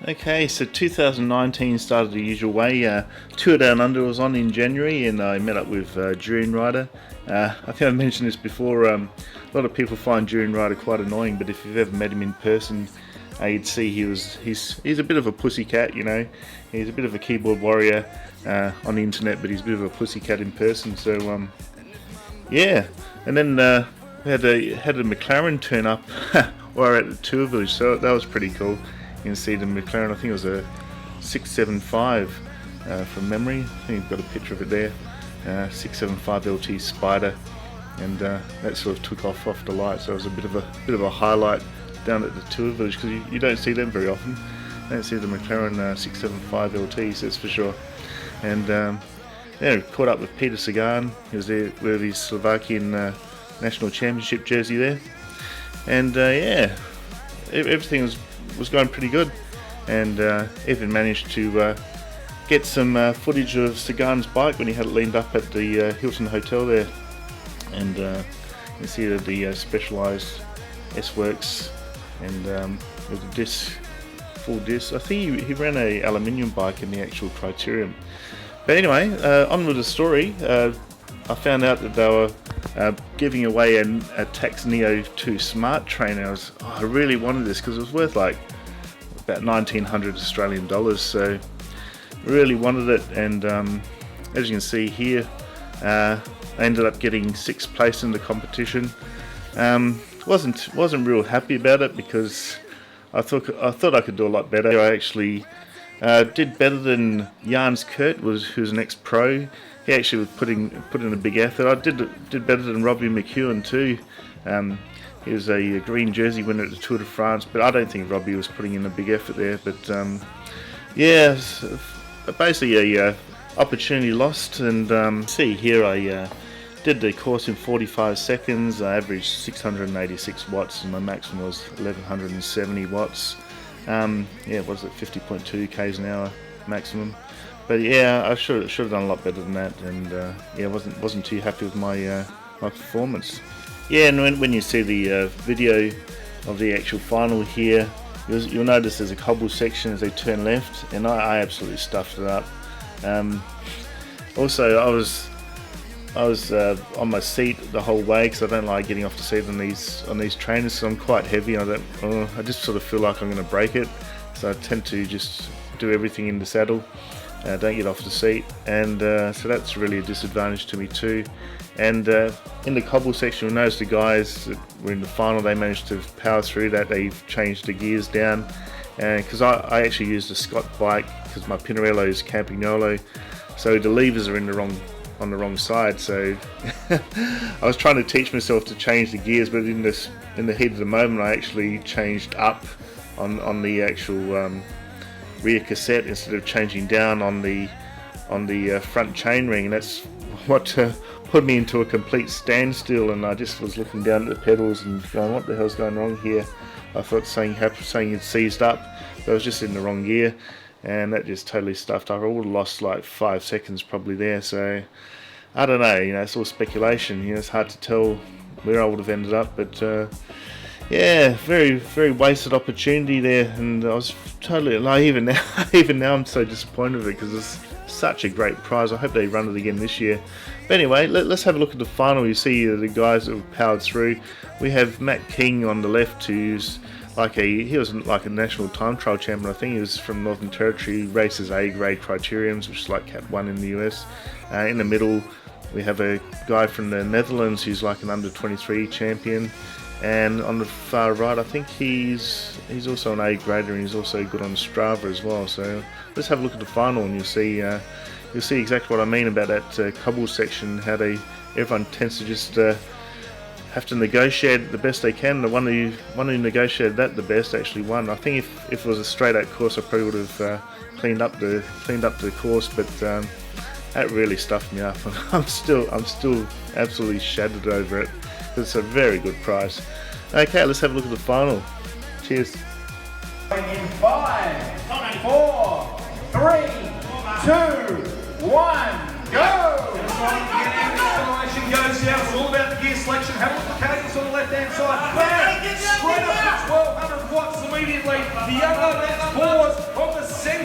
Okay, so 2019 started the usual way. Tour Down Under was on in January, and I met up with WalrusRider. I think I mentioned this before. A lot of people find WalrusRider quite annoying, but if you've ever met him in person, you'd see he's a bit of a pussycat. You know, he's a bit of a keyboard warrior on the internet, but he's a bit of a pussycat in person. So yeah, and then we had a McLaren turn up while at the tour village, so that was pretty cool. You can see the McLaren, I think it was a 675 from memory. I think you've got a picture of it there. 675 LT Spider, and that sort of took off the light, so it was a bit of a highlight down at the tour village, because you don't see them very often. You don't see the McLaren 675 LTs, that's for sure. And yeah, caught up with Peter Sagan. He was there with his Slovakian national championship jersey there, and yeah, everything was going pretty good, and even managed to get some footage of Sagan's bike when he had it leaned up at the Hilton Hotel there, and you see the specialised S-Works, and with the full disc. I think he ran a aluminium bike in the actual Criterium. But anyway, on with the story. I found out that they were giving away a Tacx Neo 2 smart trainer. I really wanted this because it was worth like about 1,900 Australian dollars, so really wanted it. And as you can see here, I ended up getting 6th place in the competition. Wasn't real happy about it, because I thought I could do a lot better. I actually did better than Jans Kurt, who's an ex-pro. He actually was put in a big effort. I did better than Robbie McEwen too. He was a green jersey winner at the Tour de France, but I don't think Robbie was putting in a big effort there. But yeah, basically a opportunity lost. And see here, I did the course in 45 seconds. I averaged 686 watts, and my maximum was 1170 watts. Yeah, was it 50.2 k's an hour maximum? But yeah, I should have done a lot better than that, and yeah, wasn't too happy with my my performance. Yeah, and when you see the video of the actual final here, you'll notice there's a cobble section as they turn left, and I absolutely stuffed it up. Also, I was on my seat the whole way, because I don't like getting off the seat on these trainers. So I'm quite heavy, and I just sort of feel like I'm going to break it. So I tend to just do everything in the saddle. Don't get off the seat, and so that's really a disadvantage to me too. And in the cobble section, you'll notice the guys that were in the final, they managed to power through that. They've changed the gears down, because I actually used a Scott bike, because my Pinarello is Campagnolo, so the levers are on the wrong side. So I was trying to teach myself to change the gears, but in the heat of the moment, I actually changed up on the actual rear cassette instead of changing down on the front chainring, and that's what put me into a complete standstill. And I just was looking down at the pedals and going, what the hell's going wrong here? I thought something had seized up, but I was just in the wrong gear, and that just totally stuffed up. I would have lost like 5 seconds probably there. So I don't know, it's all speculation. It's hard to tell where I would have ended up, but yeah, very, very wasted opportunity there, and I was totally like, even now I'm so disappointed with it, because it's such a great prize. I hope they run it again this year. But anyway, let's have a look at the final. You see the guys that have powered through. We have Matt King on the left, he was like a national time trial champion. I think he was from Northern Territory, races A-grade criteriums, which is like Cat 1 in the US. In the middle, we have a guy from the Netherlands who's like an under 23 champion. And on the far right, I think he's also an A-grader, and he's also good on Strava as well. So let's have a look at the final, and you'll see exactly what I mean about that cobble section. How everyone tends to just have to negotiate the best they can. The one who negotiated that the best actually won. I think if it was a straight out course, I probably would have cleaned up the course, but that really stuffed me up. I'm still absolutely shattered over it. It's a very good price. Okay, let's have a look at the final. Cheers. In 5, 4, 3, 2, 1, go! Acceleration goes down. It's all about the gear selection. Have a look at the cadence on the left-hand side. Bang! Straight up to 1,200 watts immediately. The yellow, that's pause.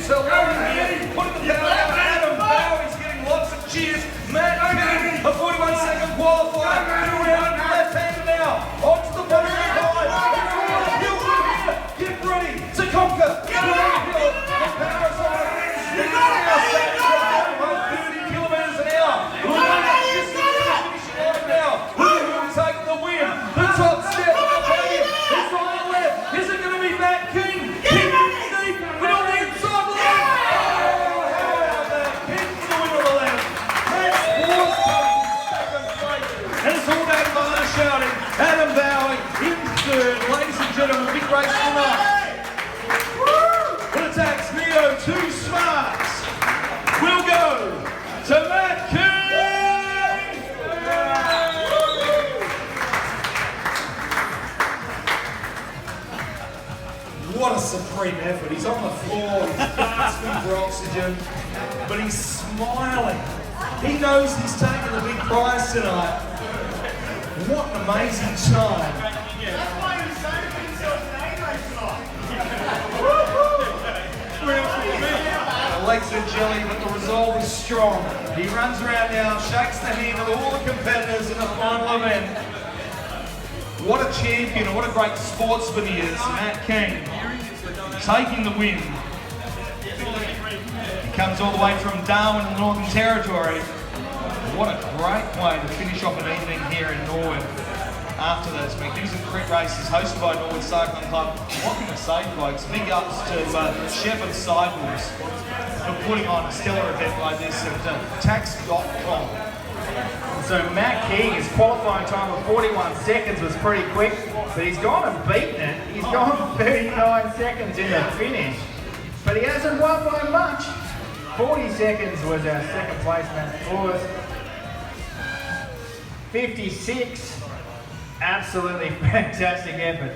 It's a long here. Putting the power down. Adam Bowie's getting lots of cheers. Matt King, a 41-second qualifier. Two round left-hander now. Onto the bottom of the line. Hill here. Get ready to conquer. Hill. The power's on it. You got it. Now, 30 kilometers an hour. Now, who's taking the win? The top step of the podium. It's on the left. Is it going to be Matt King? King deep, but on the inside line. Oh, how about that? King's the win on the left. Matt's force comes in second place. And it's all that Marta shouting. Adam Bowie in third. Ladies and gentlemen, big race tonight. For the Tacx Neo 2 Smarts, we'll go to Matt King. What a supreme effort. He's on the floor, he's gasping for oxygen, but he's smiling. He knows he's taking the big prize tonight. What an amazing time. That's why he was saving himself in A-race tonight. The legs are jelly, but the resolve is strong. He runs around now, shakes the hand of all the competitors in the final event. What a champion, and what a great sportsman he is, Matt King, taking the win. He comes all the way from Darwin in the Northern Territory. What a great way to finish off an evening here in Norwood after those magnificent crit races hosted by Norwood Cycling Club. What can I say, folks? Big ups to Shepherd Sidewalks for putting on a stellar event like this at Tacx.com. So Matt King, his qualifying time of 41 seconds was pretty quick, but he's gone and beaten it. He's gone 39 seconds in the finish, but he hasn't won by much. 40 seconds was our second place man for us. 56, absolutely fantastic effort.